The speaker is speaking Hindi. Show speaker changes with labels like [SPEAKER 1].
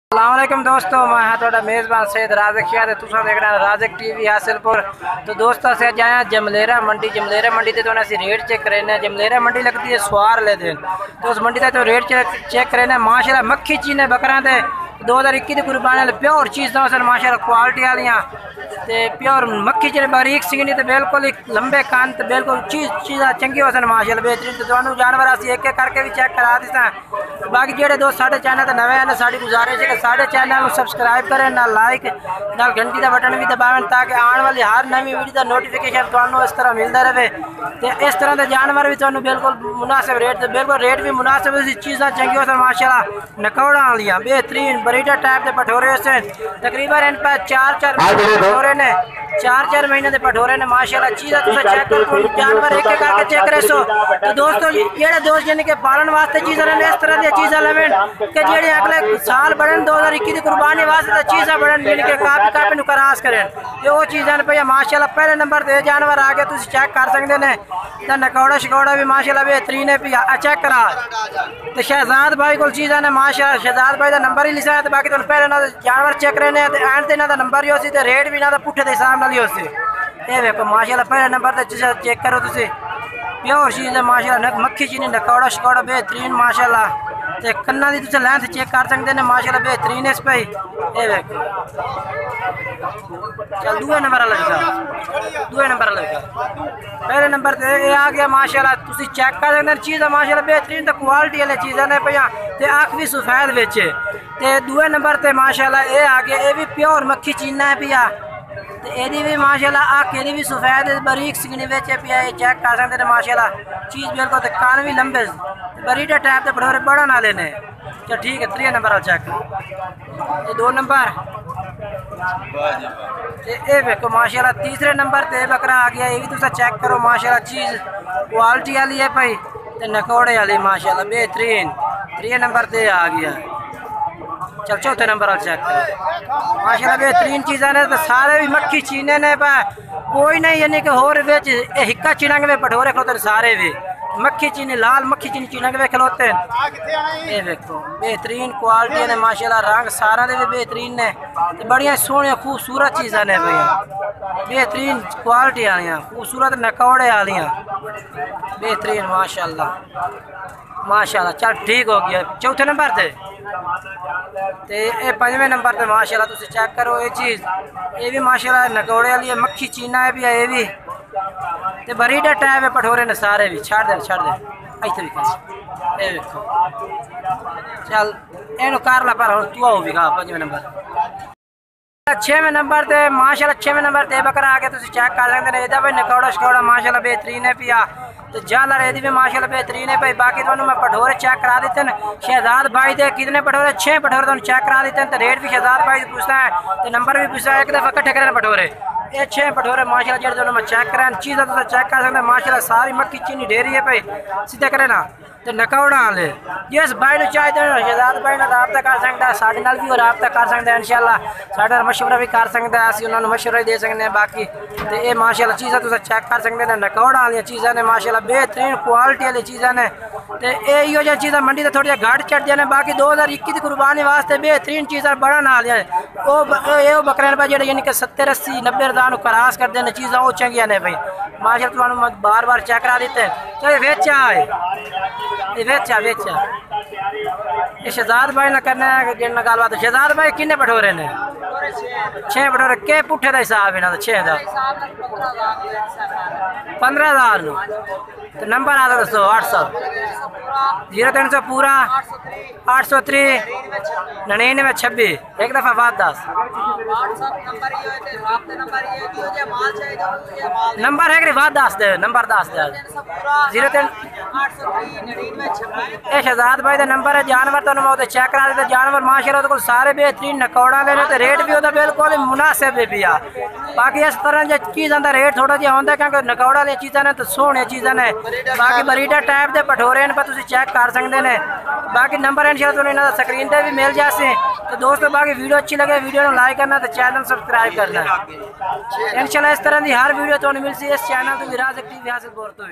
[SPEAKER 1] अस्सलामुअलैकुम दोस्तों, मैं हाँ थोड़ा मेज़बान सैयद राज़िक शाह तुसा देखना राज़िक टीवी हासिलपुर। तो दोस्तों से जाए जमलेरा मंडी ते तो असी रेट चेक करें। जमलेरा मंडी लगती है सवार ले दिन, तो उस मंडी तो रेट चेक करें। माशाल्लाह मक्खी चीने बकरा दे 2021 की कुर्बानी प्योर चीज़ माशाल्लाह क्वालिटी वालियाँ प्योर मक्खी चीने बारीक सीनी तो बिल्कुल ही लंबे कान तो बिल्कुल चीज़ा चंगी हो माशाल्लाह बेहतरीन। तो दोनों जानवर असी एक एक करके भी चेक करा दिता। बाकी जेडे दोस्त साढ़े चैनल तो नवे हैं साड़ी गुजारिश है कि साढ़े चैनल को सबसक्राइब करें, ना लाइक ना घंटी का बटन भी दबावें ताकि आने वाली हर नवी वीडियो का नोटिफिकेशन तो इस तरह मिलता रहे। तो इस तरह के जानवर भी तो बिल्कुल मुनासिब रेट बिल्कुल रेट भी मुनासिब चीज़ा चंगी हो माशाल्लाह नकौड़ा वालियाँ बेहतरीन बरीडा टाइप के पठोरे से तकरीबन इन पर चार पठोरे ने 4 महीने के पठोरे ने माशाल्लाह चीज़ा तुम चेक करो जानवर एक एक करके चेक करे सो। तो दोस्तों जेडे दोस्त यानी कि पालन वास्ते चीज़ा ने इस तरह की चीज़ा लवें कि जेडे अगले साल बढ़न 2021 की कुर्बानी वास्ते चीज़ा बढ़न यानी कि काफ़ी क्रॉस करें ये वो चीज़ा पे माशाल्लाह पहले नंबर पर जानवर आ गए तुम चेक कर सकते हैं। तो नकौड़ा शकौड़ा भी माशाल्लाह बेहतरीन है पिया चेक करा। तो शहजाद भाई को चीज़ा ने माशाल्लाह शहजाद भाई का नंबर ही लिखा है। तो बाकी तुम पहले ना जानवर चेक करने एंड से इन्हों का नंबर ही उसी रेट भी इन्हों पुठे के हिसाब नाल ही उसी ये देखो माशाल्लाह पहले नंबर पर चीज़ा चेक करो तुम प्योर चीज़ है माशाल्लाह मक्खी चीनी नकौड़ा शकौड़ा बेहतरीन माशाल्लाह। तो कन्ना की तुम लेंथ चेक कर सकते हैं माशाल्लाह बेहतरीन है इस पे ये देखो। चल दूसरे नंबर लगेगा पहले नंबर पे ये आ गया माशाल्लाह तुम चेक कर सकते हैं चीज़ माशाल्लाह बेहतरीन तो क्वालिटी वाली चीज़ा ने पे अख भी सफेद बेचे। तो दूसरे नंबर पर माशाल्लाह ये आ गया ये भी प्योर मक्खी चीना है पिया। तो यदि भी माशाल्लाह अख यदि भी सफेद बारीक सिगनी बेचे पिया ये चेक कर सकते हैं माशाल्लाह चीज़ बिल्कुल तो कान भी लंबे बरीडा टाइप के पठोरे बड़ा नाले ने। चल ठीक है 3 नंबर चेक ये 2 नंबर ये देखो माशाल्लाह तीसरे नंबर पे बकरा आ गया ये भी तुम चेक करो माशाल्लाह चीज़ क्वालिटी वाली है भाई तो नकौड़े वाली माशाल्लाह बेहतरीन 3 नंबर पे आ गया। चल 4थे नंबर चेक करो माशाल्लाह बेहतरीन चीज़ा ने तो सारे भी मक्खी चीने ने पा कोई नहीं यानी कि होर बेच हिक्का चिनंग में पठोरे खलोते सारे भी मक्खी चीनी लाल मक्खी चीनी चिनंग में खलोते ये देखो बेहतरीन क्वालिटी ने माशाल्लाह रंग सारा दे भी बेहतरीन ने तो बढ़िया सोहनिया खूबसूरत चीज़ा ने भैया बेहतरीन क्वालिटी वालियाँ खूबसूरत नकौड़े वालियाँ बेहतरीन माशाल्लाह। चल ठीक हो गया 4थे नंबर पे तो ये 5वें नंबर पे माशाल्लाह तुम चेक करो ये चीज़ ये भी माशाल्लाह नकौड़े वाली है मक्खी चीना है भी ये भी तो बरीडा टाइप है पठोरे ने सारे भी छड़ दे इतने भी कर ये देखो। चल इन कर ला पर तू आओ भी 5वें नंबर 6वें नंबर पे माशाल्लाह 6वें नंबर पे बकरा आ गया तुम चेक कर सकते हैं यदा भाई नकौड़ा शकौड़ा माशाल्लाह बेहतरीन है पिया। तो जानवर यदि भी माशाल्लाह बेहतरीन है भाई। बाकी तो मैं पठोरे चेक करा देते हैं शहजाद भाई दे कितने पठोरे 6 पठोरे तो चेक करा देते हैं। तो रेट भी शहजाद भाई से पूछता है तो नंबर भी पूछता है एक दफ़ा इकट्ठे करें पठोरे ये 6 पठोरे माशाल्लाह जो मैं चेक करान चीज़ा तो चेक कर सकते हैं माशाल्लाह सारी मक्खी चीनी ढेरी है भाई सीधे करे ना तो नकौड़ा वाले जिस भाई ने चाहे तो शहजाद भाई ने रबता कर सकता है साढ़े नाल भी रबता कर सकते हैं इंशाल्लाह साढ़े मशवरा भी कर सकते हैं असं उन्होंने मशवरा दे सकते हैं। बाकी तो ये माशाल्लाह चीज़ा तुम चेक कर सकते हैं नकौड़ा वाली चीज़ा ने माशाल्लाह बेहतरीन क्वालिटी वाली चीज़ा ने तो यो जो चीज़ा मंडी तो थोड़ी घट चढ़ जाने। बाकी 2021 की कुर्बानी वास्ते बेहतरीन चीज़ा बड़ा ना लिया वो बकरे पर जो यानी कि 70 80 90 हज़ार क्रॉस कर देने चीज़ा वो चंगिया ने भाई माशाल्लाह तुम बार चेक करा देते हैं। तो ये वेचा ये शहजाद भाई ने करना है गिनना गल बात शहजाद भाई किन्ने पठोरे ने 6 पठोरे के पुठे का हिसाब इन्हों 6 का 15,000 तो नंबर आता दसो 800 0300 पूरा 803 99 26 एक दफ़ा बाद 10 नंबर है कि बाद 10 दे नंबर 10 दे 03 शहजाद भाई का नंबर है जानवर तो चेक करा देते जानवर माशाल्लाह सारे बेहतरीन नकौड़ा लेने तो रेट भी होता बिल्कुल मुनासिब है भैया। बाकी इस तरह की चीज़ों का रेट थोड़ा जिहा होता क्योंकि नकौड़ा वाली चीज़ा ने तो सोहनिया चीज़ा ने बाकी बरीडा टाइप के पठोरे पर तुम चेक कर सकते हैं। बाकी नंबर इंशाल्लाह तुम इन्होंने स्क्रीन पर भी मिल जाए। तो दोस्तों बाकी वीडियो अच्छी लगे वीडियो को लाइक करना तो चैनल सब्सक्राइब करना इंशाल्लाह इस तरह की हर वीडियो तुम्हें मिलती है इस चैनल तो राज़िक टीवी हासिलपुर तो।